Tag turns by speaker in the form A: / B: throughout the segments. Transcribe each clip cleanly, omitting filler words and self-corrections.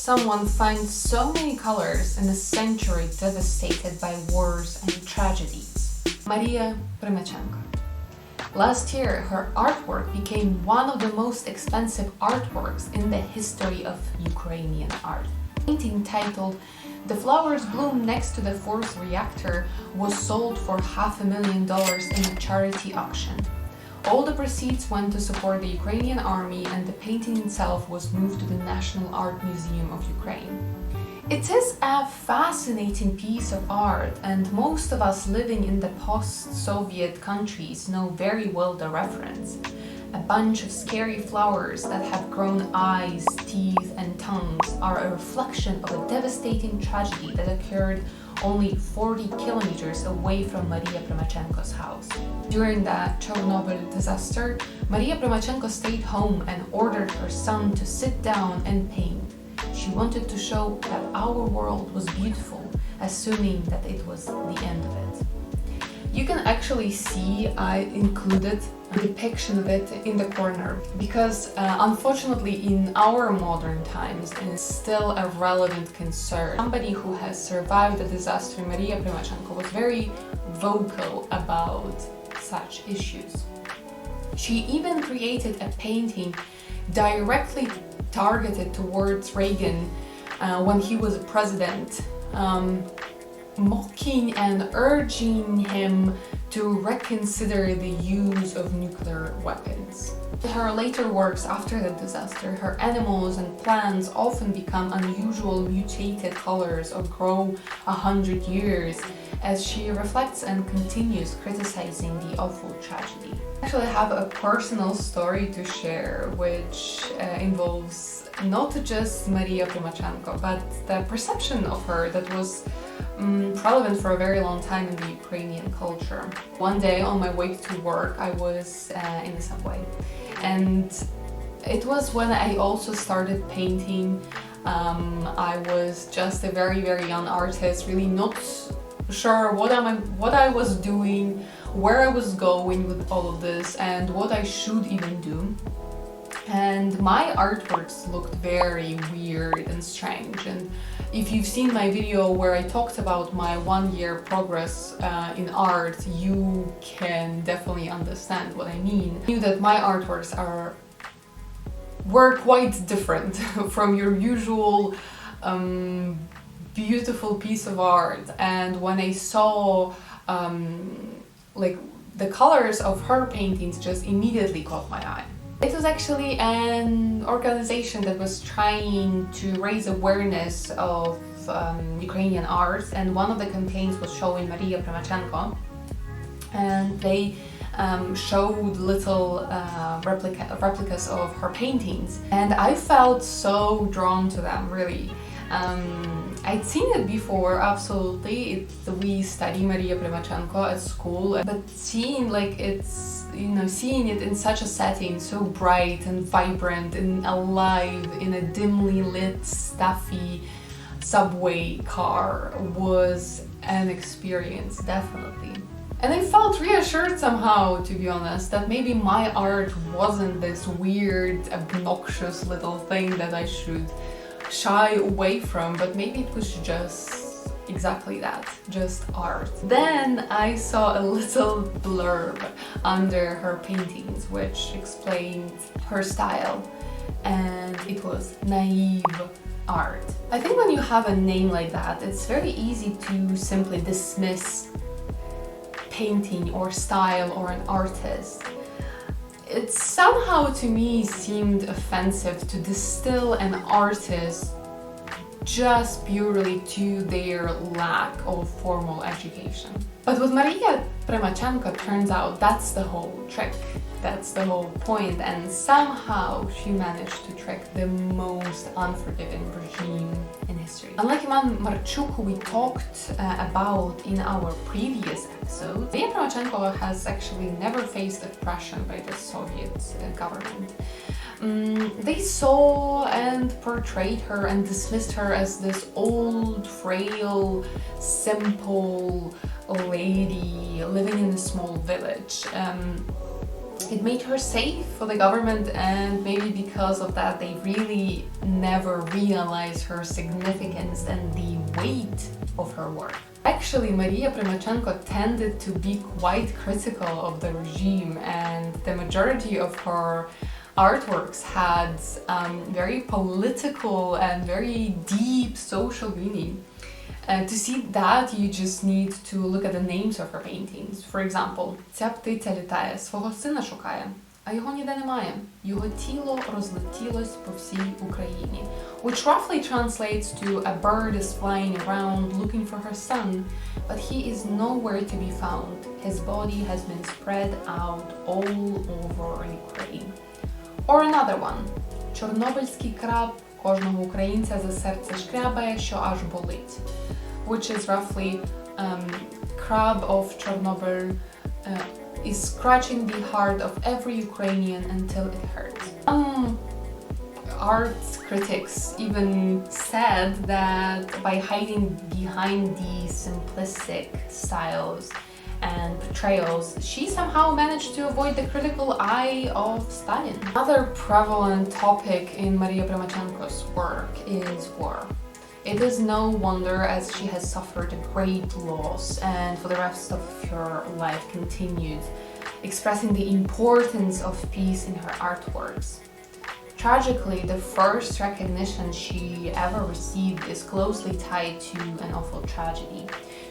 A: someone finds so many colors in a century devastated by wars and tragedies? Maria Prymachenko. Last year, her artwork became one of the most expensive artworks in the history of Ukrainian art. A painting titled "The Flowers Bloom Next to the Fourth Reactor" was sold for $500,000 in a charity auction. All the proceeds went to support the Ukrainian army, and the painting itself was moved to the National Art Museum of Ukraine. It is a fascinating piece of art, and most of us living in the post-Soviet countries know very well the reference. A bunch of scary flowers that have grown eyes, teeth, and tongues are a reflection of a devastating tragedy that occurred only 40 kilometers away from Maria Prymachenko's house. During the Chernobyl disaster, Maria Prymachenko stayed home and ordered her son to sit down and paint. She wanted to show that our world was beautiful, assuming that it was the end of it. You can actually see I included a depiction of it in the corner because unfortunately in our modern times it's still a relevant concern. Somebody who has survived the disaster, Maria Prymachenko, was very vocal about such issues. She even created a painting directly targeted towards Reagan when he was president, mocking and urging him to reconsider the use of nuclear weapons. In her later works after the disaster, her animals and plants often become unusual mutated colors or grow 100 years as she reflects and continues criticizing the awful tragedy. I actually have a personal story to share which involves not just Maria Prymachenko, but the perception of her that was relevant for a very long time in the Ukrainian culture. One day on my way to work, I was in the subway, and it was when I also started painting. I was just a very young artist, really not sure what I was doing, where I was going with all of this, and what I should even do. And my artworks looked very weird and strange. And if you've seen my video where I talked about my 1-year progress in art, you can definitely understand what I mean. I knew that my artworks were quite different from your usual beautiful piece of art. And when I saw like the colors of her paintings, just immediately caught my eye. It was actually an organization that was trying to raise awareness of Ukrainian art, and one of the campaigns was showing Maria Prymachenko, and they showed little replicas of her paintings, and I felt so drawn to them, really. I'd seen it before, absolutely. We study Maria Prymachenko at school, but seeing seeing it in such a setting, so bright and vibrant and alive in a dimly lit, stuffy subway car was an experience, definitely. And I felt reassured somehow, to be honest, that maybe my art wasn't this weird, obnoxious little thing that I should shy away from, but maybe it was just exactly that, just art. Then I saw a little blurb under her paintings which explained her style, and it was naive art. I think when you have a name like that, it's very easy to simply dismiss painting or style or an artist. It somehow to me seemed offensive to distill an artist just purely to their lack of formal education. But with Maria Prymachenko, turns out that's the whole trick, that's the whole point, and somehow she managed to trick the most unforgiving regime in history. Unlike Iman Marchuk, who we talked about in our previous episode, Maria Prymachenko has actually never faced oppression by the Soviet government. They saw and portrayed her and dismissed her as this old, frail, simple lady living in a small village. It made her safe for the government, and maybe because of that they really never realized her significance and the weight of her work. Actually, Maria Prymachenko tended to be quite critical of the regime, and the majority of her artworks had very political and very deep social meaning. To see that, you just need to look at the names of her paintings. For example, «Ця птиця літає, свого сина шукає, а його ніде немає. Його тіло розлетілось по всій Україні», which roughly translates to «A bird is flying around looking for her son, but he is nowhere to be found. His body has been spread out all over Ukraine». Or another one, «Чорнобильський краб кожного українця за серце шкрябає, що аж болить», which is roughly crab of Chernobyl is scratching the heart of every Ukrainian until it hurts. Art critics even said that by hiding behind these simplistic styles and portrayals, she somehow managed to avoid the critical eye of Stalin. Another prevalent topic in Maria Prymachenko's work is war. It is no wonder, as she has suffered a great loss and for the rest of her life continued expressing the importance of peace in her artworks. Tragically, the first recognition she ever received is closely tied to an awful tragedy.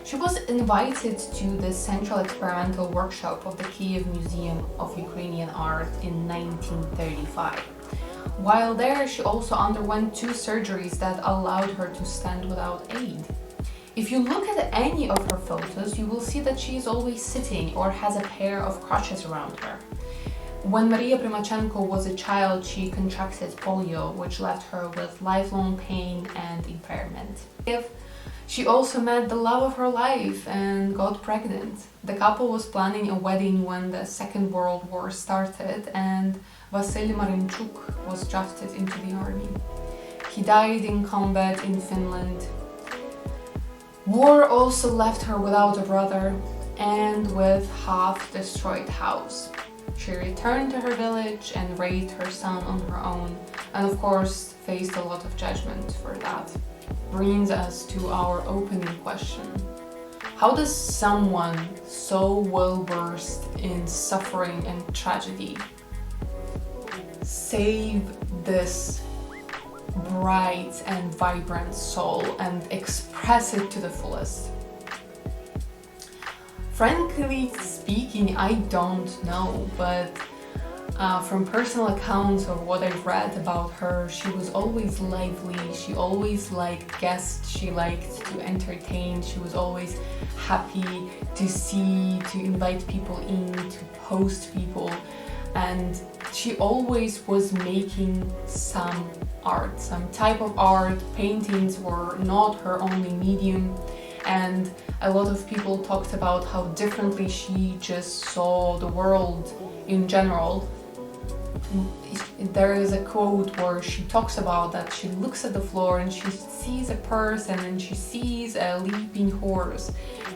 A: She was invited to the Central Experimental Workshop of the Kiev Museum of Ukrainian Art in 1935. While there, she also underwent 2 surgeries that allowed her to stand without aid. If you look at any of her photos, you will see that she is always sitting or has a pair of crutches around her. When Maria Prymachenko was a child, she contracted polio, which left her with lifelong pain and impairment. She also met the love of her life and got pregnant. The couple was planning a wedding when the Second World War started, and Vasyl Marinchuk was drafted into the army. He died in combat in Finland. War also left her without a brother and with half-destroyed house. She returned to her village and raised her son on her own, and of course faced a lot of judgment for that. Brings us to our opening question. How does someone so well versed in suffering and tragedy save this bright and vibrant soul and express it to the fullest? Frankly speaking, I don't know, but from personal accounts of what I've read about her, she was always lively, she always liked guests, she liked to entertain, she was always happy to see, to invite people in, to host people, and she always was making some art, some type of art. Paintings were not her only medium, and a lot of people talked about how differently she just saw the world in general. There is a quote where she talks about that she looks at the floor and she sees a person and she sees a leaping horse,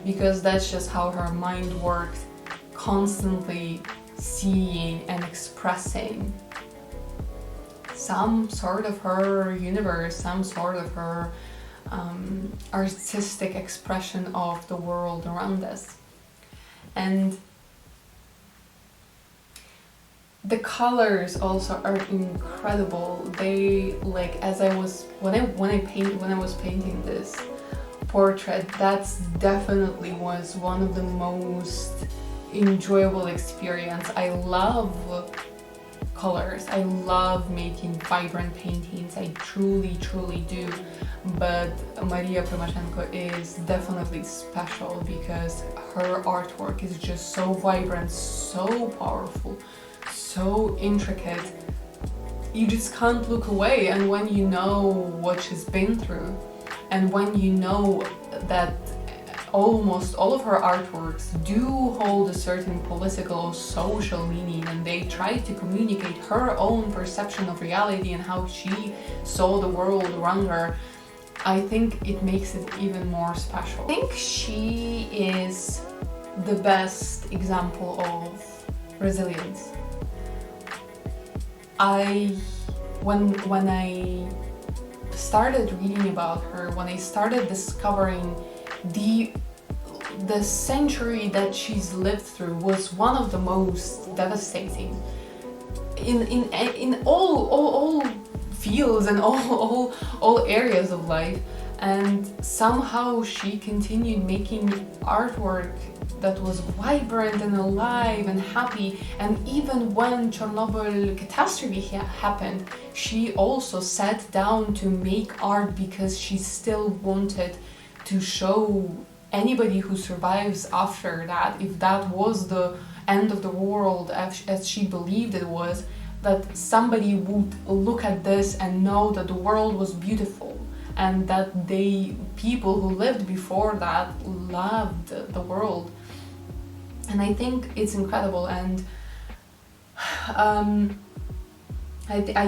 A: because that's just how her mind worked, constantly seeing and expressing some sort of her universe, some sort of her artistic expression of the world around us. And the colors also are incredible. They, like, as I was when I was painting this portrait, that's definitely was one of the most enjoyable experience. I love colors, I love making vibrant paintings, I truly do, but Maria Prymachenko is definitely special because her artwork is just so vibrant, so powerful, so intricate. You just can't look away, and when you know what she's been through, and when you know that almost all of her artworks do hold a certain political or social meaning, and they try to communicate her own perception of reality and how she saw the world around her, I think it makes it even more special. I think she is the best example of resilience. when I started reading about her, when I started discovering the century that she's lived through was one of the most devastating in all fields and all areas of life. And somehow she continued making artwork that was vibrant and alive and happy. And even when Chernobyl catastrophe happened, she also sat down to make art because she still wanted to show anybody who survives after that, if that was the end of the world as she believed it was, that somebody would look at this and know that the world was beautiful, and that people who lived before that loved the world. And I think it's incredible. And I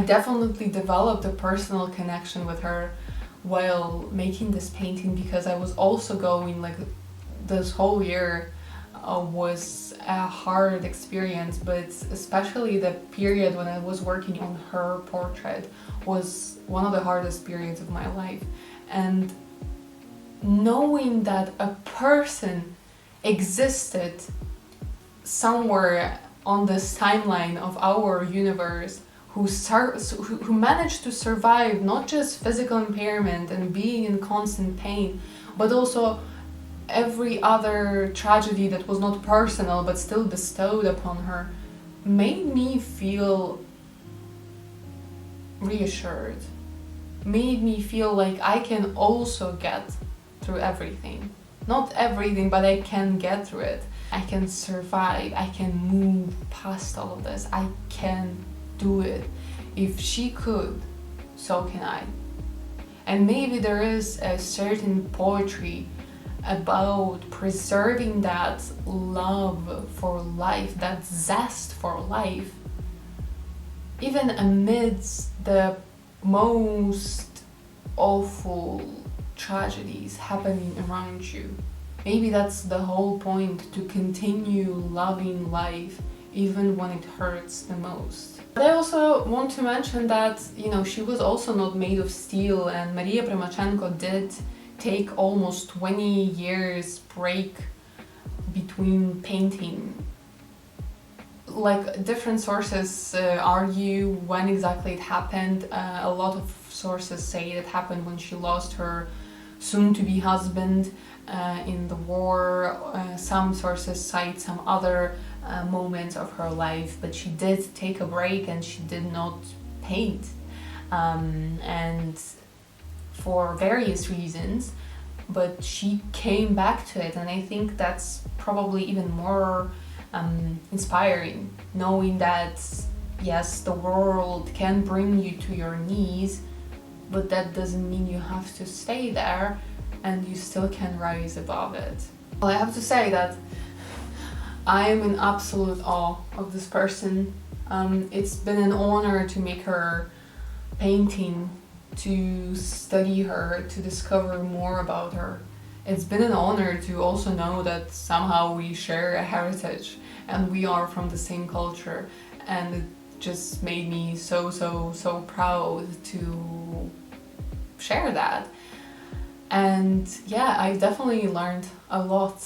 A: definitely developed a personal connection with her while making this painting, because I was also going, like, this whole year was a hard experience, but especially the period when I was working on her portrait was one of the hardest periods of my life. And knowing that a person existed somewhere on this timeline of our universe who managed to survive not just physical impairment and being in constant pain, but also every other tragedy that was not personal but still bestowed upon her, made me feel reassured, made me feel like I can also get through everything. Not everything, but I can get through it. I can survive, I can move past all of this, I can do it. If she could, so can I. And maybe there is a certain poetry about preserving that love for life, that zest for life, even amidst the most awful tragedies happening around you. Maybe that's the whole point, to continue loving life even when it hurts the most. But I also want to mention that, she was also not made of steel, and Maria Prymachenko did take almost 20 years break between painting. Like, different sources argue when exactly it happened. A lot of sources say it happened when she lost her soon-to-be husband in the war. Some sources cite some other moments of her life, but she did take a break and she did not paint. And for various reasons, but she came back to it, and I think that's probably even more inspiring, knowing that yes, the world can bring you to your knees, but that doesn't mean you have to stay there, and you still can rise above it. Well, I have to say that I am in absolute awe of this person. It's been an honor to make her painting, to study her, to discover more about her. It's been an honor to also know that somehow we share a heritage and we are from the same culture, and it just made me so proud to share that. And yeah, I definitely learned a lot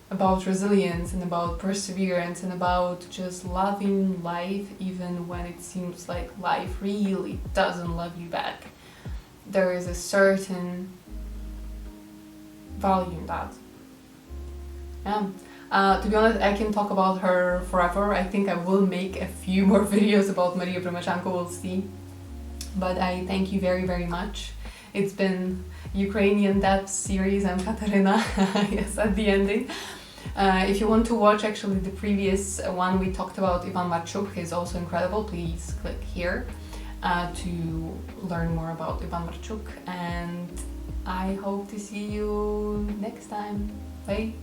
A: about resilience and about perseverance and about just loving life even when it seems like life really doesn't love you back. There is a certain value in that. Yeah. To be honest, I can talk about her forever. I think I will make a few more videos about Maria Prymachenko, we'll see. But I thank you very much. It's been Ukrainian Depth series. I'm Katarina, yes, at the ending. If you want to watch actually the previous one we talked about, Ivan Marchuk is also incredible. Please click here to learn more about Ivan Marchuk, and I hope to see you next time. Bye!